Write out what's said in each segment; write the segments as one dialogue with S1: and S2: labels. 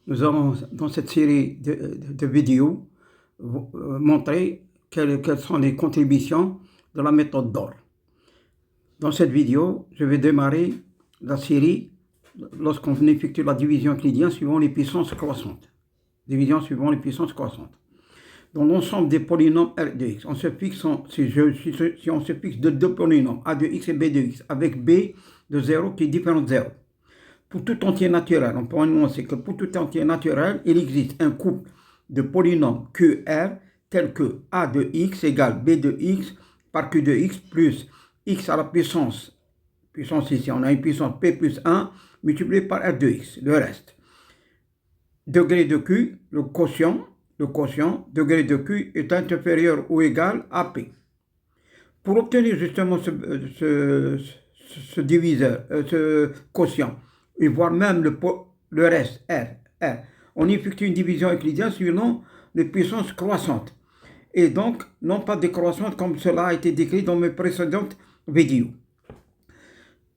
S1: Nous allons, dans cette série de vidéos, montrer quelles sont les contributions de la méthode d'or. Dans cette vidéo, je vais démarrer la série lorsqu'on effectue la division euclidienne suivant les puissances croissantes. Division suivant les puissances croissantes. Dans l'ensemble des polynômes R de x, on se fixe, si on se fixe de deux polynômes, A de x et B de x, avec B de 0 qui est différent de 0. Pour tout entier naturel, on peut annoncer que pour tout entier naturel, il existe un couple de polynômes QR tel que A de x égale B de x par Q de x plus x à la puissance ici, on a une puissance P plus 1 multiplié par R de x, le reste. Degré de Q, le quotient, degré de Q est inférieur ou égal à P. Pour obtenir justement ce diviseur, ce quotient, et voire même le reste, R, on effectue une division euclidienne suivant les puissances croissantes. Et donc, non pas décroissantes comme cela a été décrit dans mes précédentes vidéos.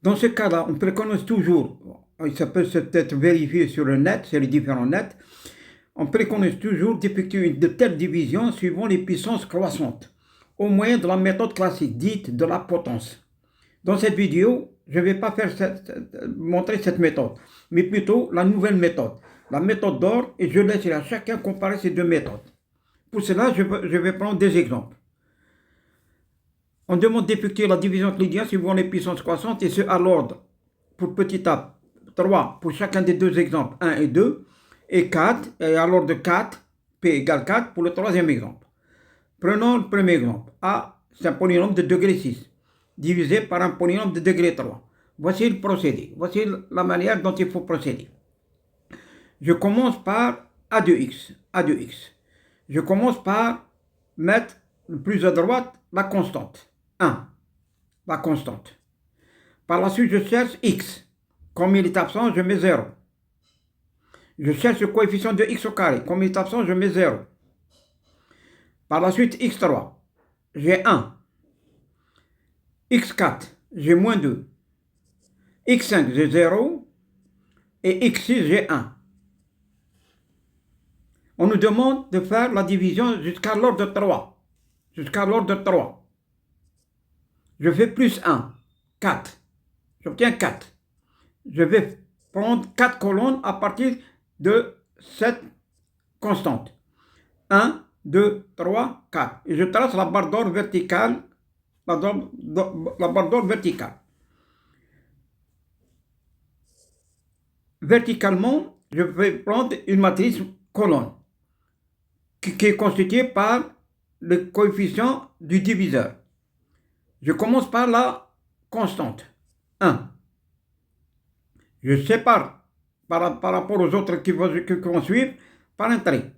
S1: Dans ce cas-là, on préconise toujours, ça peut peut-être vérifier sur le net, sur les différents nets, on préconise toujours d'effectuer de telles divisions suivant les puissances croissantes, au moyen de la méthode classique, dite de la potence. Dans cette vidéo, je ne vais pas montrer cette méthode, mais plutôt la nouvelle méthode, la méthode d'or, et je laisserai à chacun comparer ces deux méthodes. Pour cela, je vais prendre des exemples. On demande d'effectuer la division euclidienne suivant les puissances croissantes, et ce à l'ordre, pour petit a, 3 pour chacun des deux exemples, 1 et 2, et 4, et à l'ordre de 4, P égale 4 pour le troisième exemple. Prenons le premier exemple. A, c'est un polynôme de degré 6, divisé par un polynôme de degré 3. Voici le procédé. Voici la manière dont il faut procéder. Je commence par A de x. Je commence par mettre le plus à droite la constante. 1. La constante. Par la suite, je cherche x. Comme il est absent, je mets 0. Je cherche le coefficient de x au carré. Comme il est absent, je mets 0. Par la suite, x3. J'ai 1. x4, j'ai moins 2. x5, j'ai 0. Et x6, j'ai 1. On nous demande de faire la division jusqu'à l'ordre de 3. Je fais plus 1, 4. J'obtiens 4. Je vais prendre 4 colonnes à partir de cette constante. 1, 2, 3, 4. Et je trace la barre d'or verticale. La barre d'or verticale. Verticalement, je vais prendre une matrice colonne qui est constituée par le coefficient du diviseur. Je commence par la constante, 1. Je sépare par rapport aux autres qui vont suivre par un trait.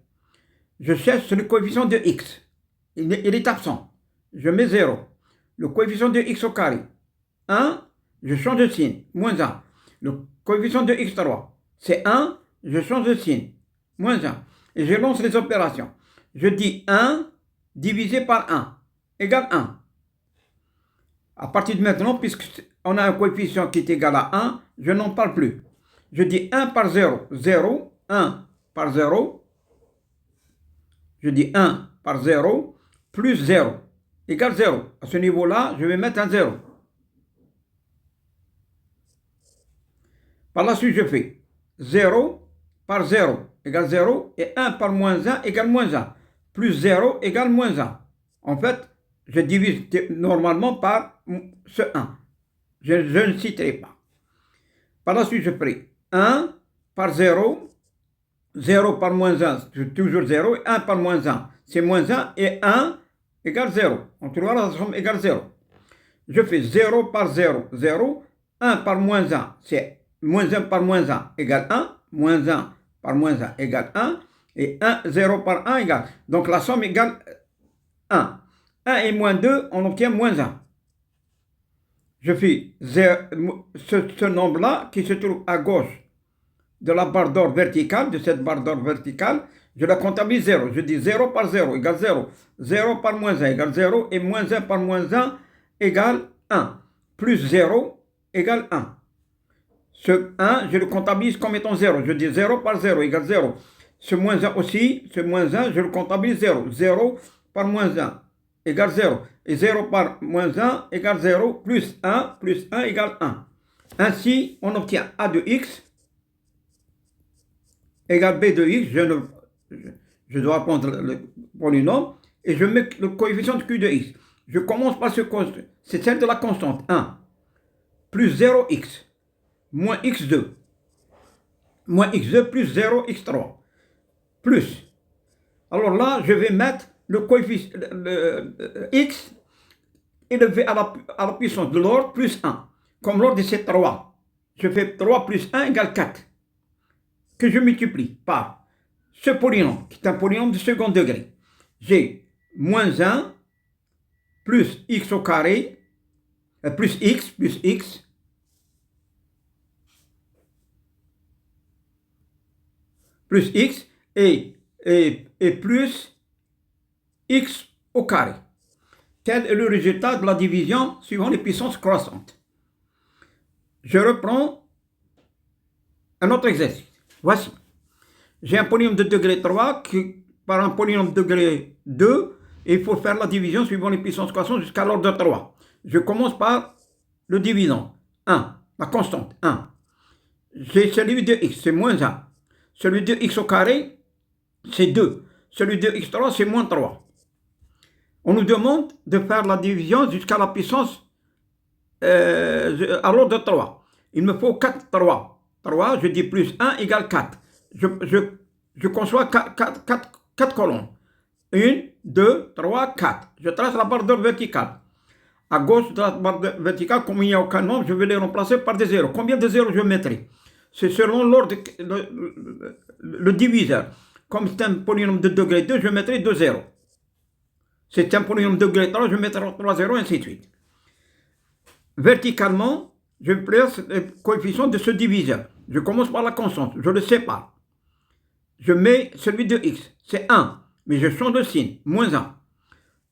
S1: Je cherche le coefficient de x. Il est absent. Je mets 0. Le coefficient de x au carré, 1. Je change de signe, moins 1. Le coefficient de x3, c'est 1. Je change de signe, moins 1. Et je lance les opérations. Je dis 1 divisé par 1 égale 1. À partir de maintenant, puisqu'on a un coefficient qui est égal à 1, je n'en parle plus. Je dis 1 par 0, 0, 1 par 0. Je dis 1 par 0 plus 0 égale 0. À ce niveau-là, je vais mettre un 0. Par la suite, je fais 0 par 0 égale 0 et 1 par moins 1 égale moins 1. Plus 0 égale moins 1. En fait, je divise normalement par ce 1. Je ne citerai pas. Par la suite, je ferai 1 par 0. 0 par moins 1, c'est toujours 0. 1 par moins 1, c'est moins 1. Et 1 égale 0. On trouvera la somme égale 0. Je fais 0 par 0, 0. 1 par moins 1, c'est moins 1 par moins 1 égale 1. Moins 1 par moins 1 égale 1. Et 1, 0 par 1 égale. Donc la somme égale 1. 1 et moins 2, on obtient moins 1. Je fais ce nombre-là qui se trouve à gauche de la barre d'or verticale, de cette barre d'or verticale, je la comptabilise 0. Je dis 0 par 0 égale 0. 0 par moins 1 égale 0. Et moins 1 par moins 1 égale 1. Plus 0 égale 1. Ce 1, je le comptabilise comme étant 0. Je dis 0 par 0 égale 0. Ce moins 1 aussi, ce moins 1, je le comptabilise 0. 0 par moins 1 égale 0. Et 0 par moins 1 égale 0, plus 1 égale 1. Ainsi, on obtient A de x égale B de x. Je dois prendre le polynôme et je mets le coefficient de Q de x. Je commence par ce constante. C'est celle de la constante 1. Plus 0x. Moins x2. Moins x2 plus 0x3. Plus. Alors là, je vais mettre le coefficient x élevé à la puissance de l'ordre plus 1. Comme l'ordre c'est 3. Je fais 3 plus 1 égale 4. Que je multiplie par ce polynôme, qui est un polynôme de second degré. J'ai moins 1 plus x au carré, plus x, et plus x au carré. Tel est le résultat de la division suivant les puissances croissantes. Je reprends un autre exercice. Voici. J'ai un polynôme de degré 3 par un polynôme de degré 2 et il faut faire la division suivant les puissances croissantes jusqu'à l'ordre de 3. Je commence par le divisant. 1, la constante, 1. J'ai celui de x, c'est moins 1. Celui de x au carré, c'est 2. Celui de x3, c'est moins 3. On nous demande de faire la division jusqu'à la puissance à l'ordre de 3. Il me faut 4, 3. 3, je dis plus 1 égale 4. Je conçois 4 colonnes. 1, 2, 3, 4. Je trace la barre d'ordre verticale. À gauche de la barre verticale, comme il n'y a aucun nombre, je vais les remplacer par des zéros. Combien de zéros je mettrai? C'est selon l'ordre, le diviseur. Comme c'est un polynôme de degré 2, je mettrai 2 zéros. C'est un polynôme de degré 3, je mettrai 3 zéros, ainsi de suite. Verticalement, je place le coefficient de ce diviseur. Je commence par la constante, je le sépare. Je mets celui de x, c'est 1, mais je change de signe, moins 1.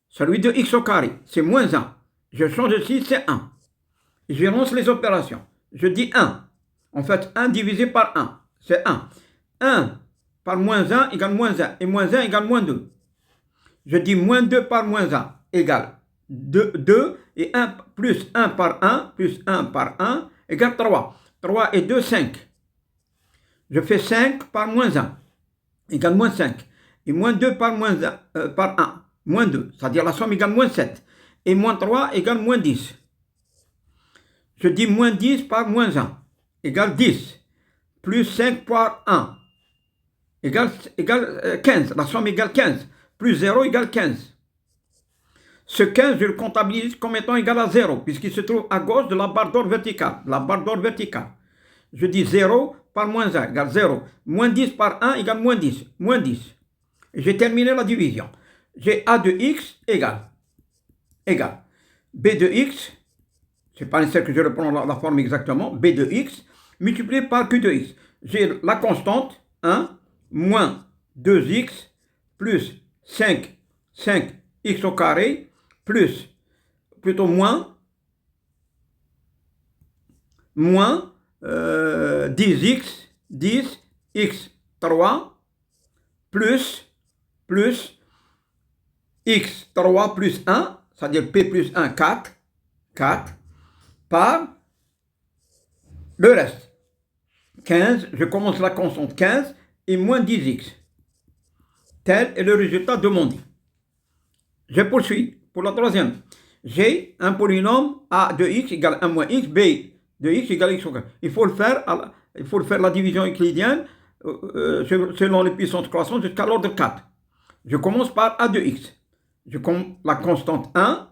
S1: Celui de x au carré, c'est moins 1. Je change de signe, c'est 1. Je lance les opérations. Je dis 1. En fait, 1 divisé par 1, c'est 1. 1 par moins 1 égale moins 1, et moins 1 égale moins 2. Je dis moins 2 par moins 1 égale 2, et 1 plus 1 par 1, plus 1 par 1 égale 3. 3 et 2, 5. Je fais 5 par moins 1 égale moins 5. Et moins 2 par, par 1, moins 2. C'est-à-dire la somme égale moins 7. Et moins 3 égale moins 10. Je dis moins 10 par moins 1 égale 10. Plus 5 par 1 égale 15. La somme égale 15. Plus 0 égale 15. Ce 15, je le comptabilise comme étant égal à 0, puisqu'il se trouve à gauche de la barre d'ordre verticale. La barre d'ordre verticale. Je dis 0 par moins 1 égale 0. Moins 10 par 1 égale moins 10. Moins 10. J'ai terminé la division. J'ai A de x égale B de x, c'est pas nécessaire que je reprends la forme exactement, B de x, multiplié par Q de x. J'ai la constante, 1, moins 2x, plus 5 x au carré, plus, plutôt moins 10x, 10x3, plus x3 plus 1, c'est-à-dire p plus 1, 4, par le reste. 15, je commence la constante 15 et moins 10x. Tel est le résultat demandé. Je poursuis pour la troisième. J'ai un polynôme a de x égale 1 moins x, b de x égale x au carré. Il faut le faire la division euclidienne selon les puissances croissantes jusqu'à l'ordre 4. Je commence par a de x. Je compte la constante 1.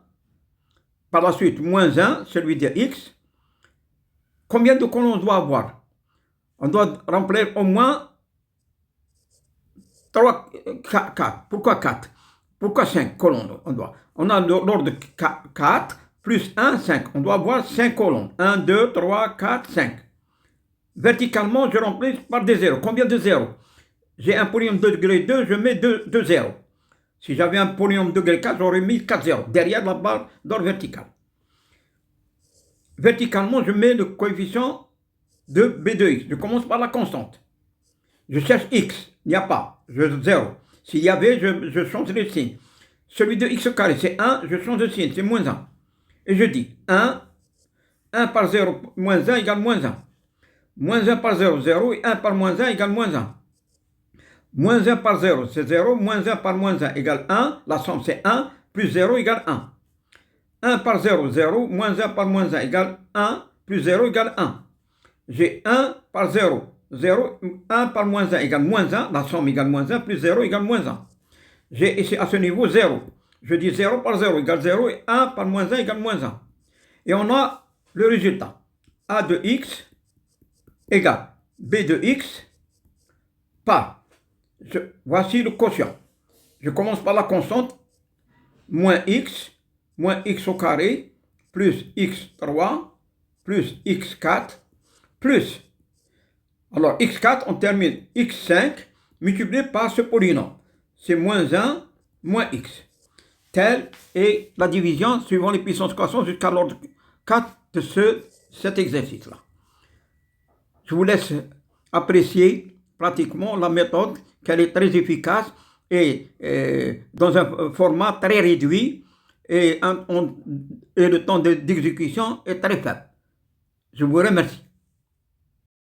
S1: Par la suite, moins 1, celui de x. Combien de colonnes on doit avoir? On doit remplir au moins 4. Pourquoi 4? Pourquoi 5 colonnes on a l'ordre 4 plus 1, 5. On doit avoir 5 colonnes. 1, 2, 3, 4, 5. Verticalement, je remplis par des zéros. Combien de zéros? J'ai un polynôme de degré 2, je mets 2 zéros. Si j'avais un polynôme de degré 4, j'aurais mis 4 zéros derrière la barre d'ordre verticale. Verticalement, je mets le coefficient de B de x. Je commence par la constante. Je cherche x, il n'y a pas, 0. S'il y avait, je change de signe. Celui de x carré, c'est 1, je change de signe, c'est moins 1. Et je dis 1 par 0 moins 1 égale moins 1. Moins 1 par 0, 0, et 1 par moins 1 égale moins 1. Moins 1 par 0, c'est 0, moins 1 par moins 1 égale 1, la somme c'est 1, plus 0 égale 1. 1 par 0, 0, moins 1 par moins 1 égale 1, plus 0 égale 1. J'ai 1 par 0, 0, 1 par moins 1 égale moins 1, la somme égale moins 1, plus 0 égale moins 1. J'ai ici à ce niveau 0. Je dis 0 par 0 égale 0 et 1 par moins 1 égale moins 1. Et on a le résultat. A de x égale B de x par, voici le quotient. Je commence par la constante, moins x au carré, plus x3, plus x4, plus, alors x4, on termine x5, multiplié par ce polynôme. C'est moins 1, moins x. Telle est la division suivant les puissances croissantes jusqu'à l'ordre 4 de cet exercice-là. Je vous laisse apprécier pratiquement la méthode, qu'elle est très efficace et dans un format très réduit et le temps d'exécution est très faible. Je vous remercie.